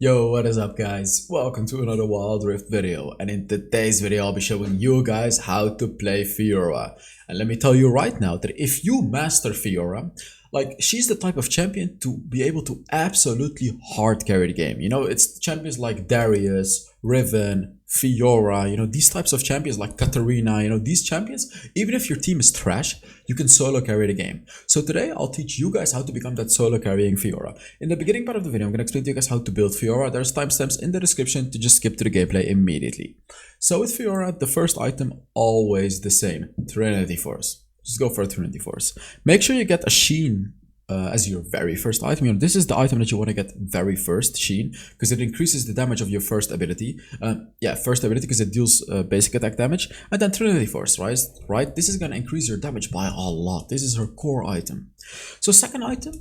Yo, what is up guys? Welcome to another Wild Rift video, and in today's video I'll be showing you guys how to play Fiora. And let me tell you right now that if you master Fiora, like she's the type of champion to be able to absolutely hard carry the game. It's champions like Darius, Riven, Fiora, these types of champions like Katarina, these champions, even if your team is trash, you can solo carry the game. So today I'll teach you guys how to become that solo carrying Fiora. In the beginning part of the video, I'm going to explain to you guys how to build Fiora. There's timestamps in the description to just skip to the gameplay immediately. So with Fiora, the first item, always the same, Trinity Force. Just go for a Trinity Force. Make sure you get a Sheen as your very first item. This is the item that you want to get very first, Sheen, because it increases the damage of your first ability. First ability because it deals basic attack damage. And then Trinity Force, right? This is going to increase your damage by a lot. This is her core item. So second item,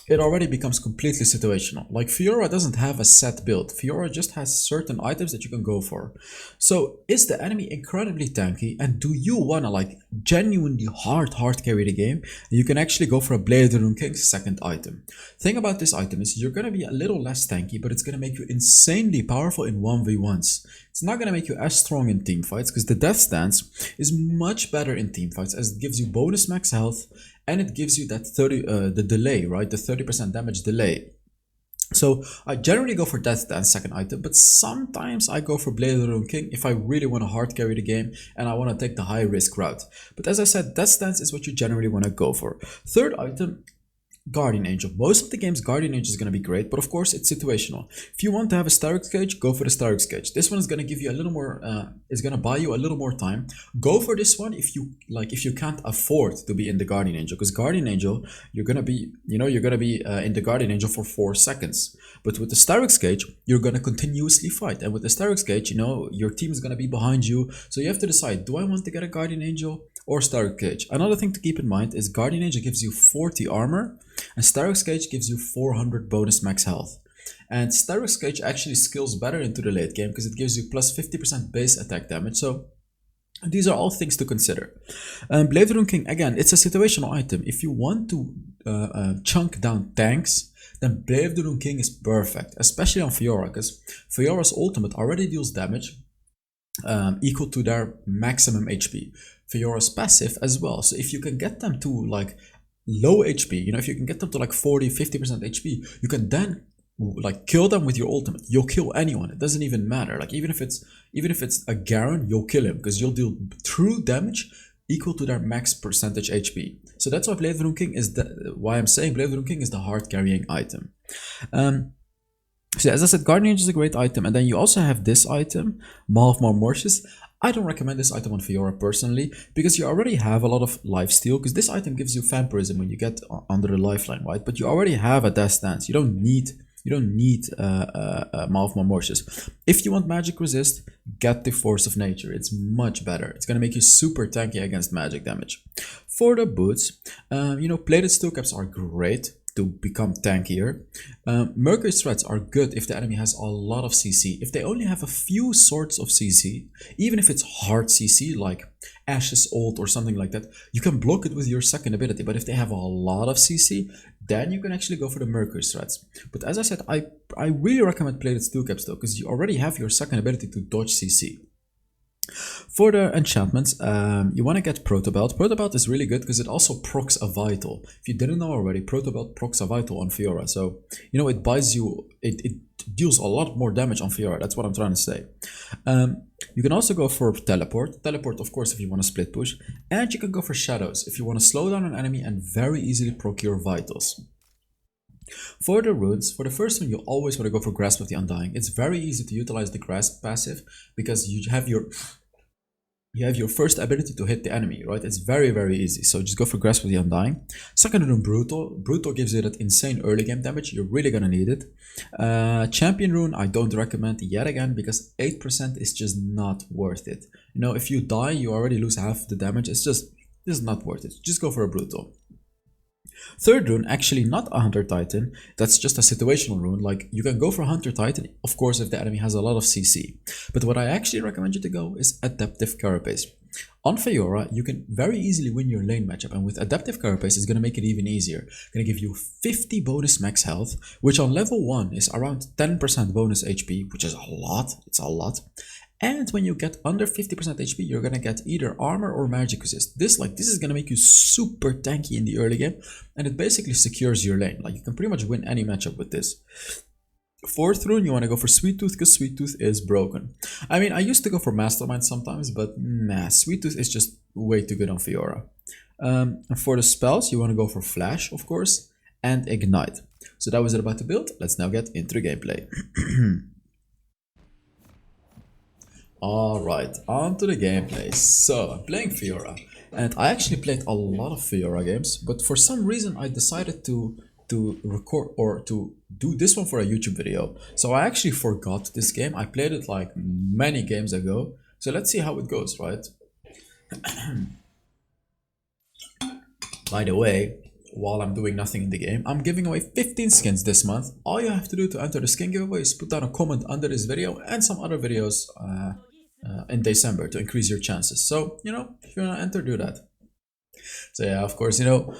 it already becomes completely situational. Like Fiora doesn't have a set build. Fiora just has certain items that you can go for. So is the enemy incredibly tanky, and do you wanna like genuinely hard carry the game? You can actually go for a Blade of the Rune King's second item. Thing about this item is you're gonna be a little less tanky, but it's gonna make you insanely powerful in 1v1s. It's not gonna make you as strong in team fights because the Death Stance is much better in team fights as it gives you bonus max health and it gives you that the delay, right? The 30% damage delay. So I generally go for Death Dance second item, but sometimes I go for Blade of the Rune King if I really want to hard carry the game and I want to take the high risk route. But as I said, Death Dance is what you generally want to go for. Third item, Guardian Angel. Most of the games Guardian Angel is going to be great, but of course it's situational. If you want to have a Starix Cage, go for the Starix Cage. This one is going to give you a little more, is going to buy you a little more time. Go for this one if you can't afford to be in the Guardian Angel, because Guardian Angel, you're going to be, in the Guardian Angel for 4 seconds. But with the Starix Cage, you're going to continuously fight. And with the Starix Cage, your team is going to be behind you. So you have to decide, do I want to get a Guardian Angel or Starix Cage? Another thing to keep in mind is Guardian Angel gives you 40 armor, and Starix Cage gives you 400 bonus max health. And Starix Cage actually skills better into the late game because it gives you plus 50% base attack damage. So these are all things to consider. Blade of the Rune King, again, it's a situational item. If you want to chunk down tanks, then Blade of the Rune King is perfect, especially on Fiora, because Fiora's ultimate already deals damage equal to their maximum HP. Fiora's passive as well. So if you can get them to like low HP, if you can get them to like 40-50% HP, you can then like kill them with your ultimate. You'll kill anyone. It doesn't even matter. Like even if it's a Garen, you'll kill him because you'll deal true damage equal to their max percentage HP. So that's why Blade of the Rune King is why I'm saying Blade of the Rune King is the hard carrying item. So as I said, Guardian Angel is a great item, and then you also have this item, Maw of Mormortius. I don't recommend this item on Fiora personally, because you already have a lot of lifesteal, because this item gives you vampirism when you get under the lifeline, right? But you already have a Death Stance. You don't need Maw of Mormortius. If you want magic resist, get the Force of Nature. It's much better. It's gonna make you super tanky against magic damage. For the boots, plated steel caps are great to become tankier. Mercury threats are good if the enemy has a lot of CC. If they only have a few sorts of CC, even if it's hard CC like Ash's ult or something like that, you can block it with your second ability. But if they have a lot of CC, then you can actually go for the Mercury threats. But as I said, I really recommend plated steel caps though, because you already have your second ability to dodge CC. For the enchantments, you want to get Protobelt. Protobelt is really good because it also procs a Vital. If you didn't know already, Protobelt procs a Vital on Fiora. So, it buys you, it deals a lot more damage on Fiora. That's what I'm trying to say. You can also go for Teleport. Teleport, of course, if you want to split push. And you can go for Shadows if you want to slow down an enemy and very easily procure Vitals. For the runes, for the first one, you always want to go for Grasp of the Undying. It's very easy to utilize the Grasp passive because you have your first ability to hit the enemy, right? It's very easy. So just go for Grasp of the Undying. Second rune, Brutal. Brutal gives you that insane early game damage. You're really gonna need it. Champion rune, I don't recommend yet again because 8% is just not worth it. If you die, you already lose half the damage. It's just not worth it. Just go for a Brutal. Third rune, actually not a Hunter Titan, that's just a situational rune. Like you can go for Hunter Titan, of course, if the enemy has a lot of CC. But what I actually recommend you to go is Adaptive Carapace. On Fiora, you can very easily win your lane matchup, and with Adaptive Carapace, it's going to make it even easier. Going to give you 50 bonus max health, which on level 1 is around 10% bonus HP, which is a lot, it's a lot. And when you get under 50% HP, you're going to get either armor or magic resist. This is going to make you super tanky in the early game, and it basically secures your lane. Like, you can pretty much win any matchup with this. Fourth rune, you want to go for Sweet Tooth because Sweet Tooth is broken. I mean, I used to go for Mastermind sometimes, but nah, Sweet Tooth is just way too good on Fiora. And for the spells, you want to go for Flash, of course, and Ignite. So that was it about the build. Let's now get into the gameplay. Alright, on to the gameplay. So, I'm playing Fiora, and I actually played a lot of Fiora games, but for some reason I decided to record or to do this one for a YouTube video. So I actually forgot this game. I played it like many games ago. So let's see how it goes, right? By the way, while I'm doing nothing in the game, I'm giving away 15 skins this month. All you have to do to enter the skin giveaway is put down a comment under this video and some other videos in December to increase your chances. So, you know, if you want to enter, do that. So yeah, of course, you know,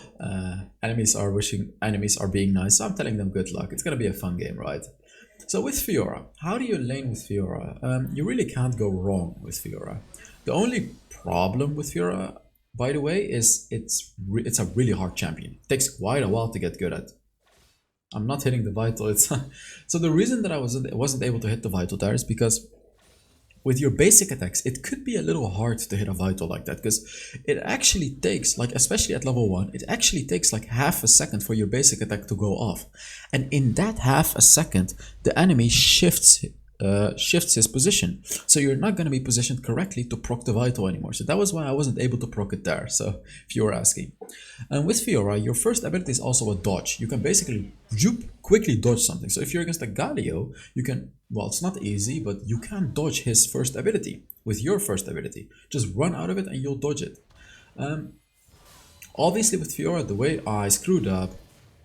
enemies are being nice, so I'm telling them good luck. It's gonna be a fun game, right? So with Fiora, how do you lane with Fiora? You really can't go wrong with Fiora. The only problem with Fiora, by the way, is it's a really hard champion. It takes quite a while to get good at. I'm not hitting the vital. So the reason that I wasn't able to hit the vital there is because with your basic attacks, it could be a little hard to hit a vital like that, because it actually takes, like, especially at level 1, it actually takes like half a second for your basic attack to go off. And in that half a second, the enemy shifts his position. So you're not going to be positioned correctly to proc the vital anymore. So that was why I wasn't able to proc it there, so if you were asking. And with Fiora, your first ability is also a dodge. You can basically quickly dodge something. So if you're against a Galio, you can, well, it's not easy, but you can dodge his first ability with your first ability. Just run out of it and you'll dodge it. Obviously with Fiora, the way I screwed up,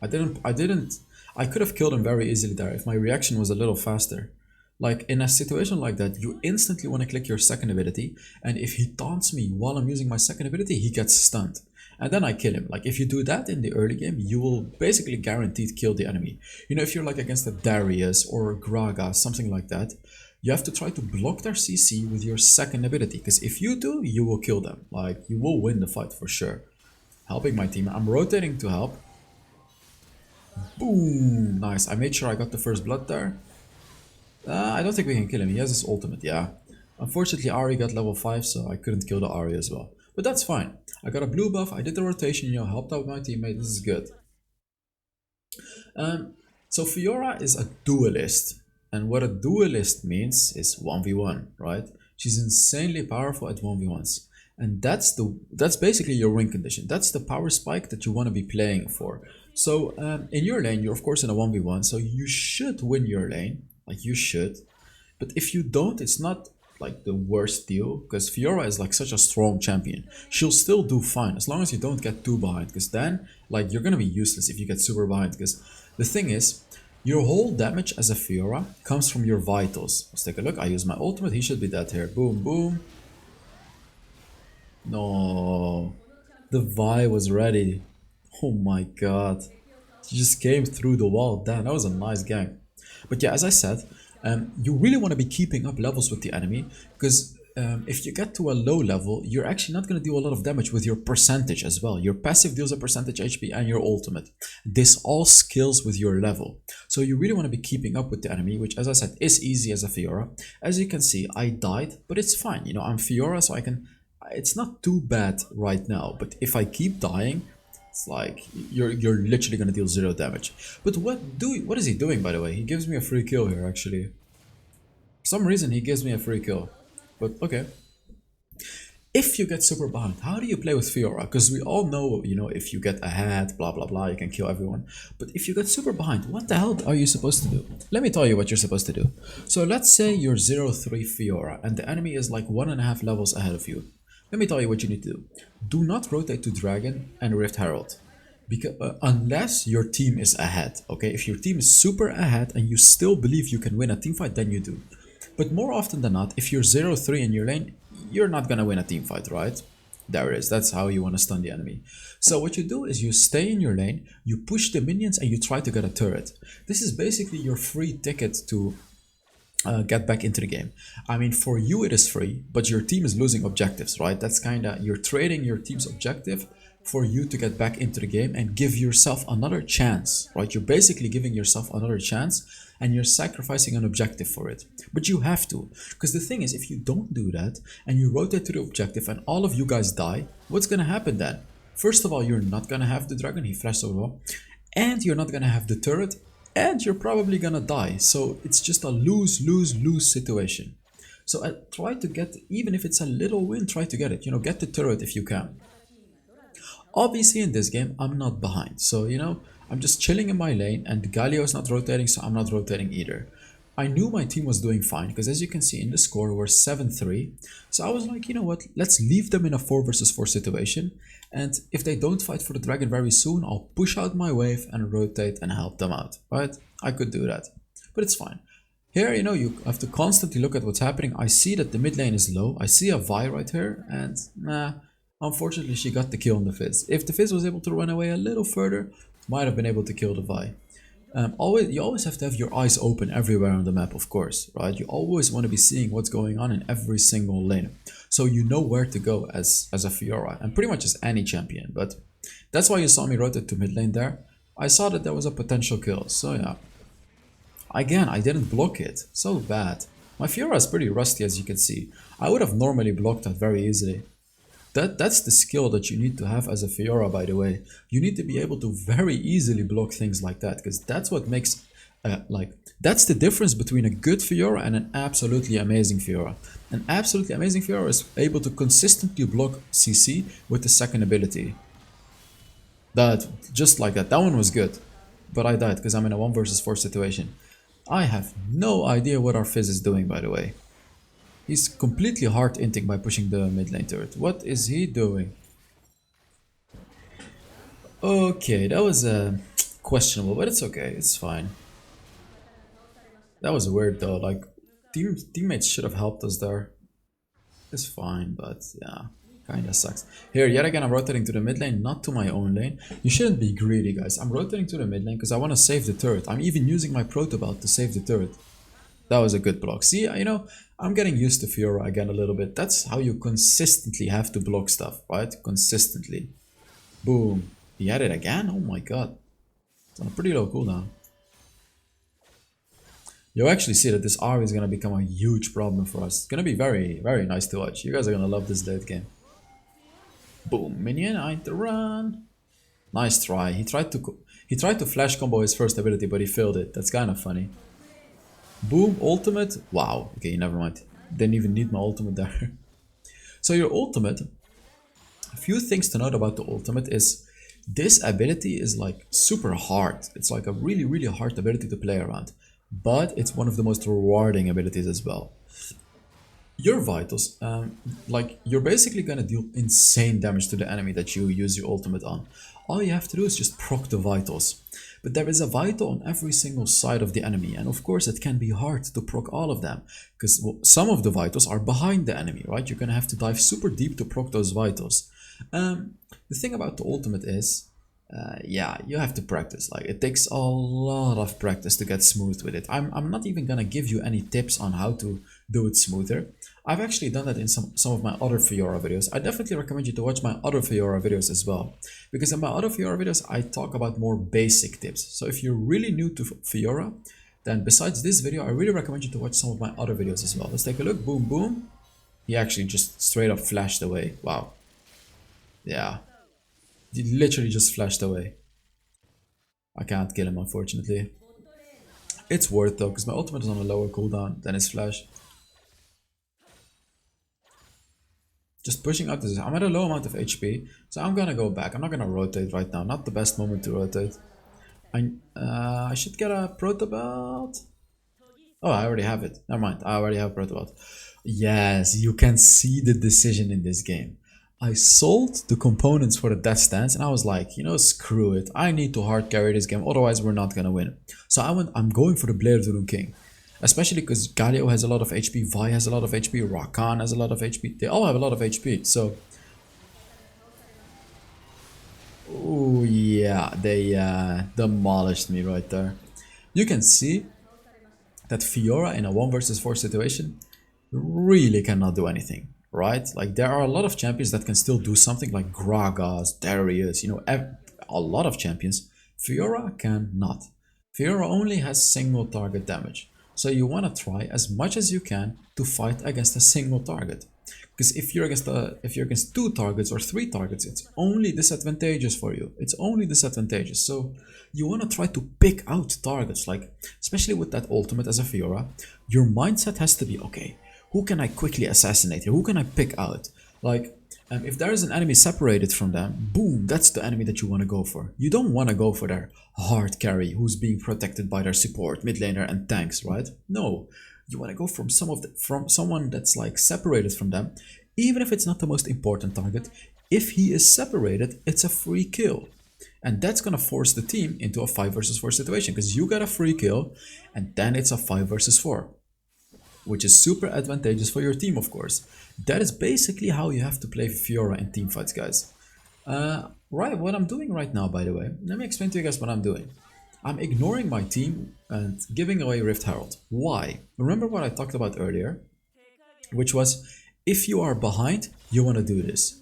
I could have killed him very easily there if my reaction was a little faster. Like, in a situation like that, you instantly want to click your second ability, and if he taunts me while I'm using my second ability, he gets stunned. And then I kill him. Like, if you do that in the early game, you will basically guaranteed kill the enemy. You know, if you're like against a Darius or Gragas, something like that, you have to try to block their CC with your second ability, because if you do, you will kill them. Like, you will win the fight for sure. Helping my team. I'm rotating to help. Boom! Nice. I made sure I got the first blood there. I don't think we can kill him. He has his ultimate, yeah. Unfortunately, Ari got level 5, so I couldn't kill the Ari as well. But that's fine. I got a blue buff, I did the rotation, you know, helped out my teammate, this is good. So Fiora is a duelist. And what a duelist means is 1v1, right? She's insanely powerful at 1v1s. And that's basically your win condition. That's the power spike that you want to be playing for. So in your lane, you're of course in a 1v1, so you should win your lane. Like, you should. But if you don't, it's not like the worst deal, because Fiora is like such a strong champion. She'll still do fine as long as you don't get too behind, because then like you're gonna be useless if you get super behind. Because the thing is, your whole damage as a Fiora comes from your vitals. Let's take a look. I use my ultimate. He should be dead here. Boom, boom. No, the Vi was ready. Oh my god, she just came through the wall. Damn, that was a nice gang. But yeah, as I said, you really want to be keeping up levels with the enemy, because if you get to a low level, you're actually not going to do a lot of damage with your percentage as well. Your passive deals a percentage HP and your ultimate. This all scales with your level. So you really want to be keeping up with the enemy, which, as I said, is easy as a Fiora. As you can see, I died, but it's fine. You know, I'm Fiora, so I can... It's not too bad right now, but if I keep dying, it's like you're literally gonna deal 0 damage. But what is he doing, by the way? He gives me a free kill here, actually. For some reason he gives me a free kill. But okay. If you get super behind, how do you play with Fiora? Because we all know, you know, if you get ahead, blah blah blah, you can kill everyone. But if you get super behind, what the hell are you supposed to do? Let me tell you what you're supposed to do. So let's say you're 0-3 Fiora and the enemy is like 1.5 levels ahead of you. Let me tell you what you need to do. Do not rotate to Dragon and Rift Herald. Because, unless your team is ahead, okay? If your team is super ahead and you still believe you can win a teamfight, then you do. But more often than not, if you're 0-3 in your lane, you're not gonna win a teamfight, right? There it is. That's how you want to stun the enemy. So what you do is you stay in your lane, you push the minions, and you try to get a turret. This is basically your free ticket to get back into the game. I mean, for you it is free, but your team is losing objectives, right? That's kind of, you're trading your team's objective for you to get back into the game and give yourself another chance, right? You're basically giving yourself another chance and you're sacrificing an objective for it. But you have to, because the thing is, if you don't do that and you rotate to the objective and all of you guys die, what's gonna happen then? First of all, you're not gonna have the dragon, he flashed over, and you're not gonna have the turret, and you're probably gonna die. So it's just a lose situation. So I try to get, even if it's a little win, try to get it, you know, get the turret if you can. Obviously in this game I'm not behind, so you know, I'm just chilling in my lane and Galio is not rotating, so I'm not rotating either. I knew my team was doing fine because as you can see in the score we're 7-3, so I was like, you know what, let's leave them in a 4 versus 4 situation, and if they don't fight for the dragon very soon, I'll push out my wave and rotate and help them out, right? I could do that, but it's fine. Here, you know, you have to constantly look at what's happening. I see that the mid lane is low, I see a Vi right here, and nah, unfortunately she got the kill on the Fizz. If the Fizz was able to run away a little further, might have been able to kill the Vi. You always have to have your eyes open everywhere on the map, of course, right? You always want to be seeing what's going on in every single lane, so you know where to go as a Fiora, and pretty much as any champion. But that's why you saw me rotate to mid lane there. I saw that there was a potential kill, so yeah. Again, I didn't block it, so bad. My Fiora is pretty rusty, as you can see. I would have normally blocked that very easily. That's the skill that you need to have as a Fiora, by the way. You need to be able to very easily block things like that, because that's what makes, that's the difference between a good Fiora and an absolutely amazing Fiora. An absolutely amazing Fiora is able to consistently block CC with the second ability. That, just like that. That one was good, but I died because I'm in a 1 versus 4 situation. I have no idea what our Fizz is doing, by the way. He's completely hard-inting by pushing the mid lane turret. What is he doing? Okay, that was questionable, but it's okay, it's fine. That was weird though, like, teammates should have helped us there. It's fine, but yeah, kinda sucks. Here, yet again, I'm rotating to the mid lane, not to my own lane. You shouldn't be greedy, guys. I'm rotating to the mid lane because I want to save the turret. I'm even using my protobelt to save the turret. That was a good block. See, you know, I'm getting used to Fiora again a little bit. That's how you consistently have to block stuff, right? Consistently. Boom. He had it again? Oh my god. It's on a pretty low cooldown. You'll actually see that this R is going to become a huge problem for us. It's going to be very, very nice to watch. You guys are going to love this late game. Boom. Minion, I need to run. Nice try. He tried to flash combo his first ability, but he failed it. That's kind of funny. Boom, ultimate. Wow, okay, never mind. Didn't even need my ultimate there. So your ultimate, a few things to note about the ultimate is this ability is like super hard. It's like a really, really hard ability to play around. But it's one of the most rewarding abilities as well. Your vitals, like you're basically gonna deal insane damage to the enemy that you use your ultimate on. All you have to do is just proc the vitals. But there is a vital on every single side of the enemy, and of course it can be hard to proc all of them, because some of the vitals are behind the enemy, right? You're gonna have to dive super deep to proc those vitals. The thing about the ultimate is, yeah, you have to practice. Like, it takes a lot of practice to get smooth with it. I'm not even gonna give you any tips on how to do it smoother. I've actually done that in some of my other Fiora videos. I definitely recommend you to watch my other Fiora videos as well, because in my other Fiora videos I talk about more basic tips. So if you're really new to Fiora, then besides this video I really recommend you to watch some of my other videos as well. Let's take a look. Boom, boom. He actually just straight up flashed away. Wow. Yeah. He literally just flashed away. I can't kill him, unfortunately. It's worth though, because my ultimate is on a lower cooldown than his flash. Just pushing out this. I'm at a low amount of HP, so I'm gonna go back. I'm not gonna rotate right now. Not the best moment to rotate. I should get a protobelt. Oh, I already have it. Never mind. I already have protobelt. Yes, you can see the decision in this game. I sold the components for the death stance and I was like, you know, screw it. I need to hard carry this game, otherwise we're not gonna win. So I'm going for the Blade of the Rune King. Especially because Galio has a lot of HP, Vi has a lot of HP, Rakan has a lot of HP. They all have a lot of HP. So Oh yeah, they demolished me right there. You can see that Fiora in a 1 versus 4 situation really cannot do anything, right? Like there are a lot of champions that can still do something like Gragas, Darius, you know, a lot of champions. Fiora cannot. Fiora only has single target damage. So you want to try as much as you can to fight against a single target. Because if you're against two targets or three targets, it's only disadvantageous for you. It's only disadvantageous. So you want to try to pick out targets, like especially with that ultimate as a Fiora, your mindset has to be okay. Who can I quickly assassinate here? Who can I pick out? Like, if there is an enemy separated from them, boom, that's the enemy that you want to go for. You don't want to go for their hard carry who's being protected by their support, mid laner, and tanks, right? No, you want to go from from someone that's like separated from them, even if it's not the most important target. If he is separated, it's a free kill. And that's gonna force the team into a 5 versus 4 situation because you got a free kill and then it's a 5 versus 4, which is super advantageous for your team, of course. That is basically how you have to play Fiora in team fights, guys. Right, what I'm doing right now, by the way, let me explain to you guys what I'm doing. I'm ignoring my team and giving away Rift Herald. Why? Remember what I talked about earlier, which was if you are behind, you want to do this.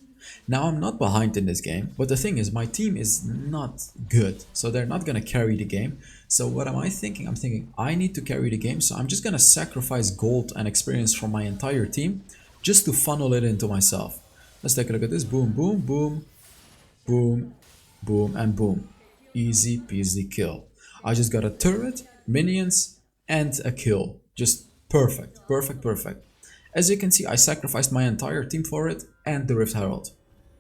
Now I'm not behind in this game, but the thing is my team is not good, so they're not gonna carry the game. So what am I thinking? I'm thinking I need to carry the game, so I'm just gonna sacrifice gold and experience from my entire team just to funnel it into myself. Let's take a look at this. Boom, boom, boom, boom, boom, and boom. Easy peasy kill. I just got a turret, minions, and a kill. Just perfect, perfect, perfect. As you can see, I sacrificed my entire team for it and the Rift Herald.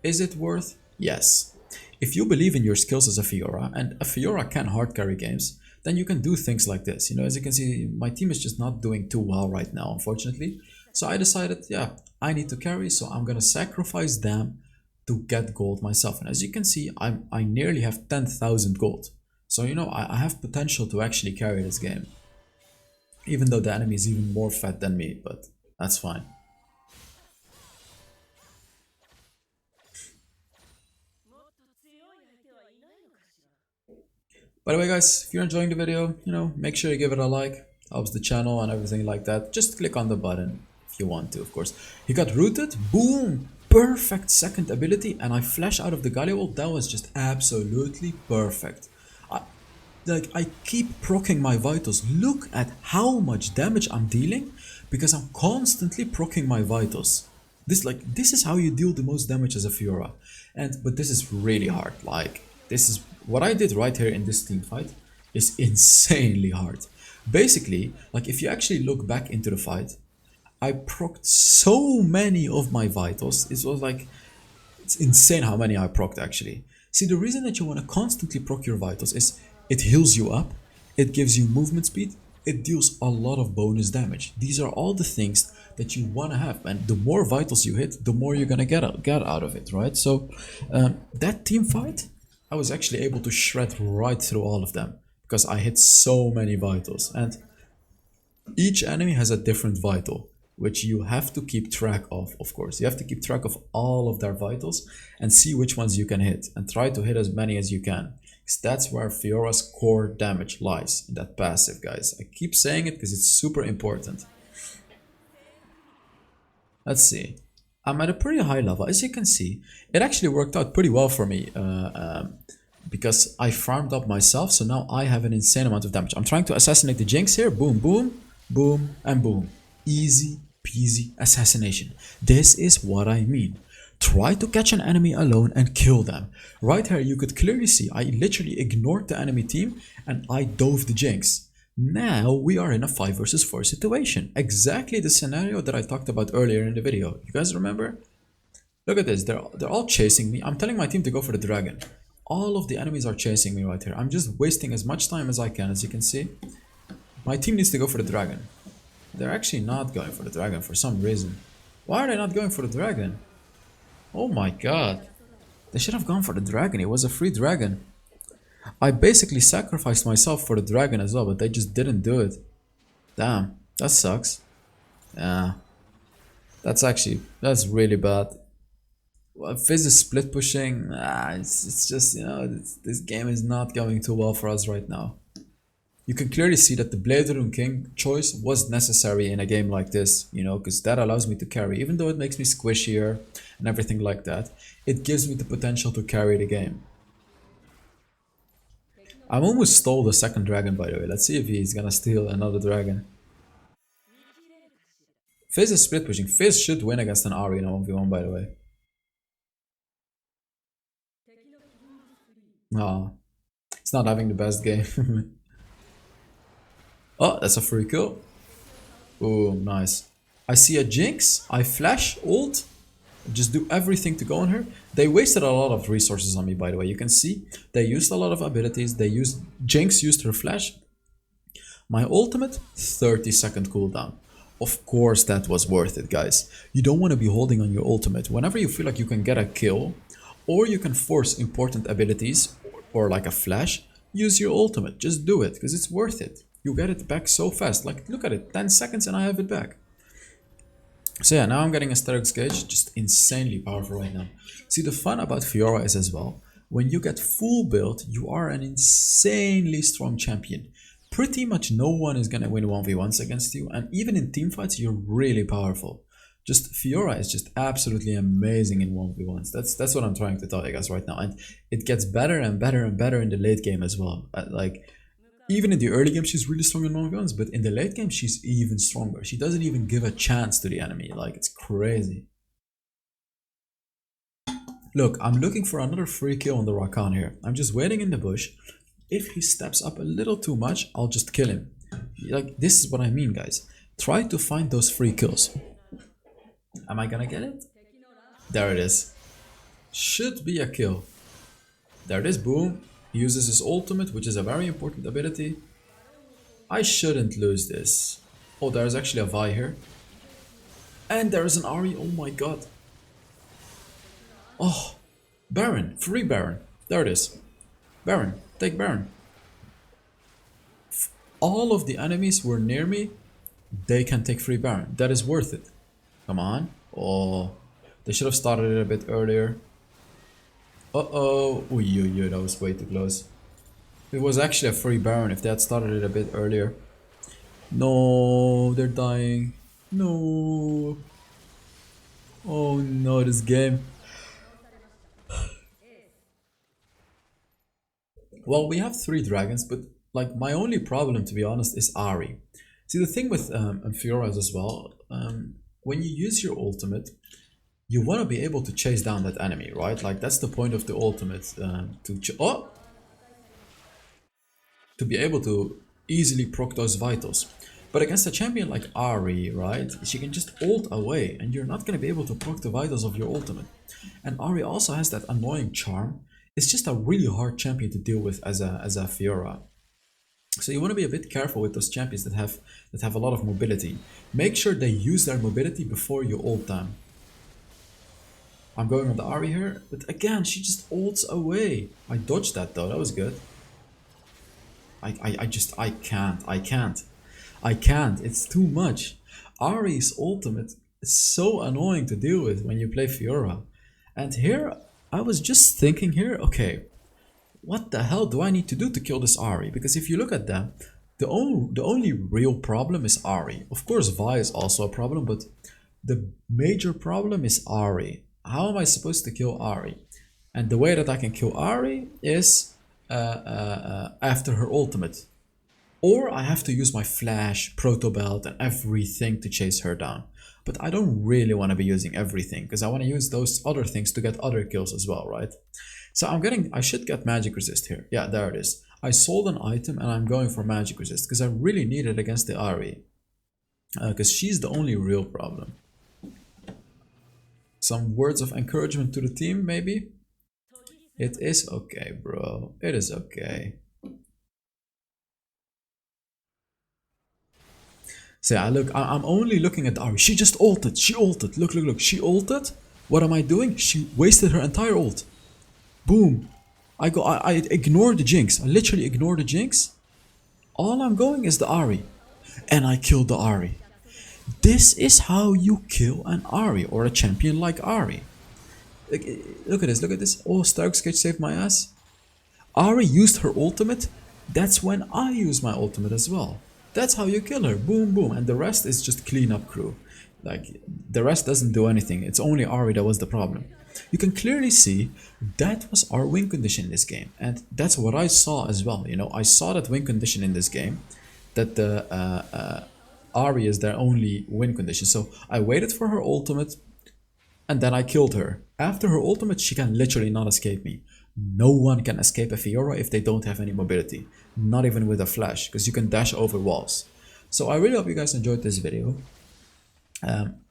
Is it worth? Yes. If you believe in your skills as a Fiora, and a Fiora can hard carry games, then you can do things like this. You know, as you can see, my team is just not doing too well right now, unfortunately. So I decided, yeah, I need to carry, so I'm gonna sacrifice them to get gold myself. And as you can see, I nearly have 10,000 gold. So, you know, I have potential to actually carry this game. Even though the enemy is even more fat than me, but that's fine. By the way, guys, if you're enjoying the video, you know, make sure you give it a like. Helps the channel and everything like that. Just click on the button if you want to, of course. He got rooted. Boom! Perfect second ability, and I flash out of the Galio ult. That was just absolutely perfect. I keep proccing my vitals. Look at how much damage I'm dealing because I'm constantly proccing my vitals. This is how you deal the most damage as a Fiora. But this is really hard. Like, this is what I did right here in this team fight is insanely hard. Basically, like if you actually look back into the fight, I procced so many of my vitals. It was like, it's insane how many I procced actually. See, the reason that you want to constantly proc your vitals is it heals you up, it gives you movement speed, it deals a lot of bonus damage. These are all the things that you want to have, and the more vitals you hit, the more you're gonna get out of it, right? So that team fight, I was actually able to shred right through all of them because I hit so many vitals, and each enemy has a different vital, which you have to keep track of course. You have to keep track of all of their vitals and see which ones you can hit, and try to hit as many as you can. Because that's where Fiora's core damage lies, in that passive, guys. I keep saying it because it's super important. Let's see. I'm at a pretty high level. As you can see, it actually worked out pretty well for me because I farmed up myself, so now I have an insane amount of damage. I'm trying to assassinate the Jinx here. Boom, boom, boom, and boom. Easy peasy assassination. This is what I mean. Try to catch an enemy alone and kill them. Right here you could clearly see I literally ignored the enemy team and I dove the Jinx. Now we are in a 5 versus 4 situation. Exactly the scenario that I talked about earlier in the video. You guys remember? Look at this. They're all chasing me. I'm telling my team to go for the dragon. All of the enemies are chasing me right here. I'm just wasting as much time as I can, as you can see. My team needs to go for the dragon. They're actually not going for the dragon for some reason. Why are they not going for the dragon? Oh my god. They should have gone for the dragon. It was a free dragon. I basically sacrificed myself for the dragon as well, but they just didn't do it. Damn, that sucks. Yeah. That's really bad. Well, Fizz is split pushing. It's just, this game is not going too well for us right now. You can clearly see that the Blade Rune King choice was necessary in a game like this, because that allows me to carry. Even though it makes me squishier and everything like that, it gives me the potential to carry the game. I almost stole the second dragon, by the way. Let's see if he's gonna steal another dragon. Fizz is split pushing. Fizz should win against an Ahri in a 1v1, by the way. Ah, it's not having the best game. Oh, that's a free kill. Oh, nice. I see a Jinx. I flash, ult, just do everything to go on her. They wasted a lot of resources on me, by the way. You can see they used a lot of abilities. Jinx used her flash. My ultimate, 30-second cooldown. Of course that was worth it, guys. You don't want to be holding on your ultimate. Whenever you feel like you can get a kill, or you can force important abilities, or like a flash, use your ultimate. Just do it, because it's worth it. You get it back so fast. Like, look at it, 10 seconds and I have it back. So yeah, now I'm getting a Asterix Gauge, just insanely powerful right now. See, the fun about Fiora is as well, when you get full build, you are an insanely strong champion. Pretty much no one is gonna win 1v1s against you, and even in teamfights, you're really powerful. Just Fiora is just absolutely amazing in 1v1s. That's what I'm trying to tell you guys right now, and it gets better and better and better in the late game as well. Even in the early game, she's really strong in 1v1s, but in the late game, she's even stronger. She doesn't even give a chance to the enemy. Like, it's crazy. Look, I'm looking for another free kill on the Rakan here. I'm just waiting in the bush. If he steps up a little too much, I'll just kill him. Like, this is what I mean, guys. Try to find those free kills. Am I gonna get it? There it is. Should be a kill. There it is, boom. He uses his ultimate, which is a very important ability. I shouldn't lose this. Oh, there's actually a Vi here. And there's an Ahri, oh my god. Oh, Baron, free Baron. There it is. Baron, take Baron. All of the enemies were near me. They can take free Baron. That is worth it. Come on. Oh, they should have started it a bit earlier. Uh-oh. Ooh, that was way too close. It was actually a free Baron if they had started it a bit earlier. No, they're dying. No. Oh no, this game. Well, we have 3 dragons, but like my only problem, to be honest, is Ahri. See, the thing with Fiora as well, when you use your ultimate, you want to be able to chase down that enemy, right? Like, that's the point of the ultimate, to be able to easily proc those vitals. But against a champion like Ahri, right, she can just ult away, and you're not going to be able to proc the vitals of your ultimate. And Ahri also has that annoying charm. It's just a really hard champion to deal with as a Fiora. So you want to be a bit careful with those champions that have a lot of mobility. Make sure they use their mobility before you ult them. I'm going on the Ahri here, but again, she just ults away. I dodged that though, that was good. I can't, it's too much. Ahri's ultimate is so annoying to deal with when you play Fiora. And here, I was just thinking here, okay, what the hell do I need to do to kill this Ahri? Because if you look at them, the only real problem is Ahri. Of course, Vi is also a problem, but the major problem is Ahri. How am I supposed to kill Ahri? And the way that I can kill Ahri is after her ultimate. Or I have to use my flash, proto belt, and everything to chase her down. But I don't really want to be using everything, because I want to use those other things to get other kills as well, right? So I should get magic resist here. Yeah, there it is. I sold an item and I'm going for magic resist, because I really need it against the Ahri. Because she's the only real problem. Some words of encouragement to the team, maybe? It is okay, bro. It is okay. So yeah, look, I'm only looking at Ahri. She just ulted. She ulted. Look. She ulted. What am I doing? She wasted her entire ult. Boom. I ignored the Jinx. I literally ignored the Jinx. All I'm going is the Ahri. And I killed the Ahri. This is how you kill an Ahri or a champion like Ahri. Like, look at this, look at this. Oh, Stark Sketch saved my ass. Ari used her ultimate. That's when I use my ultimate as well. That's how you kill her. Boom, boom. And the rest is just cleanup crew. Like, the rest doesn't do anything. It's only Ari that was the problem. You can clearly see that was our win condition in this game. And that's what I saw as well. You know, I saw that win condition in this game. That the Ari is their only win condition. So I waited for her ultimate and then I killed her. After her ultimate, she can literally not escape me. No one can escape a Fiora if they don't have any mobility. Not even with a flash, because you can dash over walls. So I really hope you guys enjoyed this video.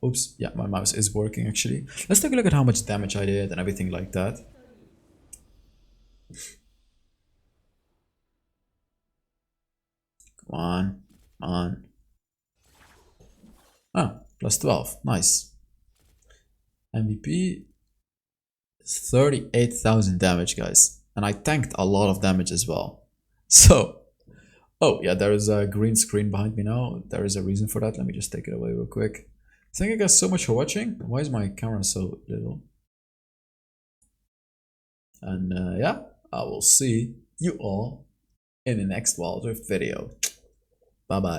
Oops, yeah, my mouse is working actually. Let's take a look at how much damage I did and everything like that. Come on, come on. Ah, plus 12, nice. MVP, 38,000 damage, guys. And I tanked a lot of damage as well. So, oh yeah, there is a green screen behind me now. There is a reason for that. Let me just take it away real quick. Thank you guys so much for watching. Why is my camera so little? And yeah, I will see you all in the next Wild Rift video. Bye bye.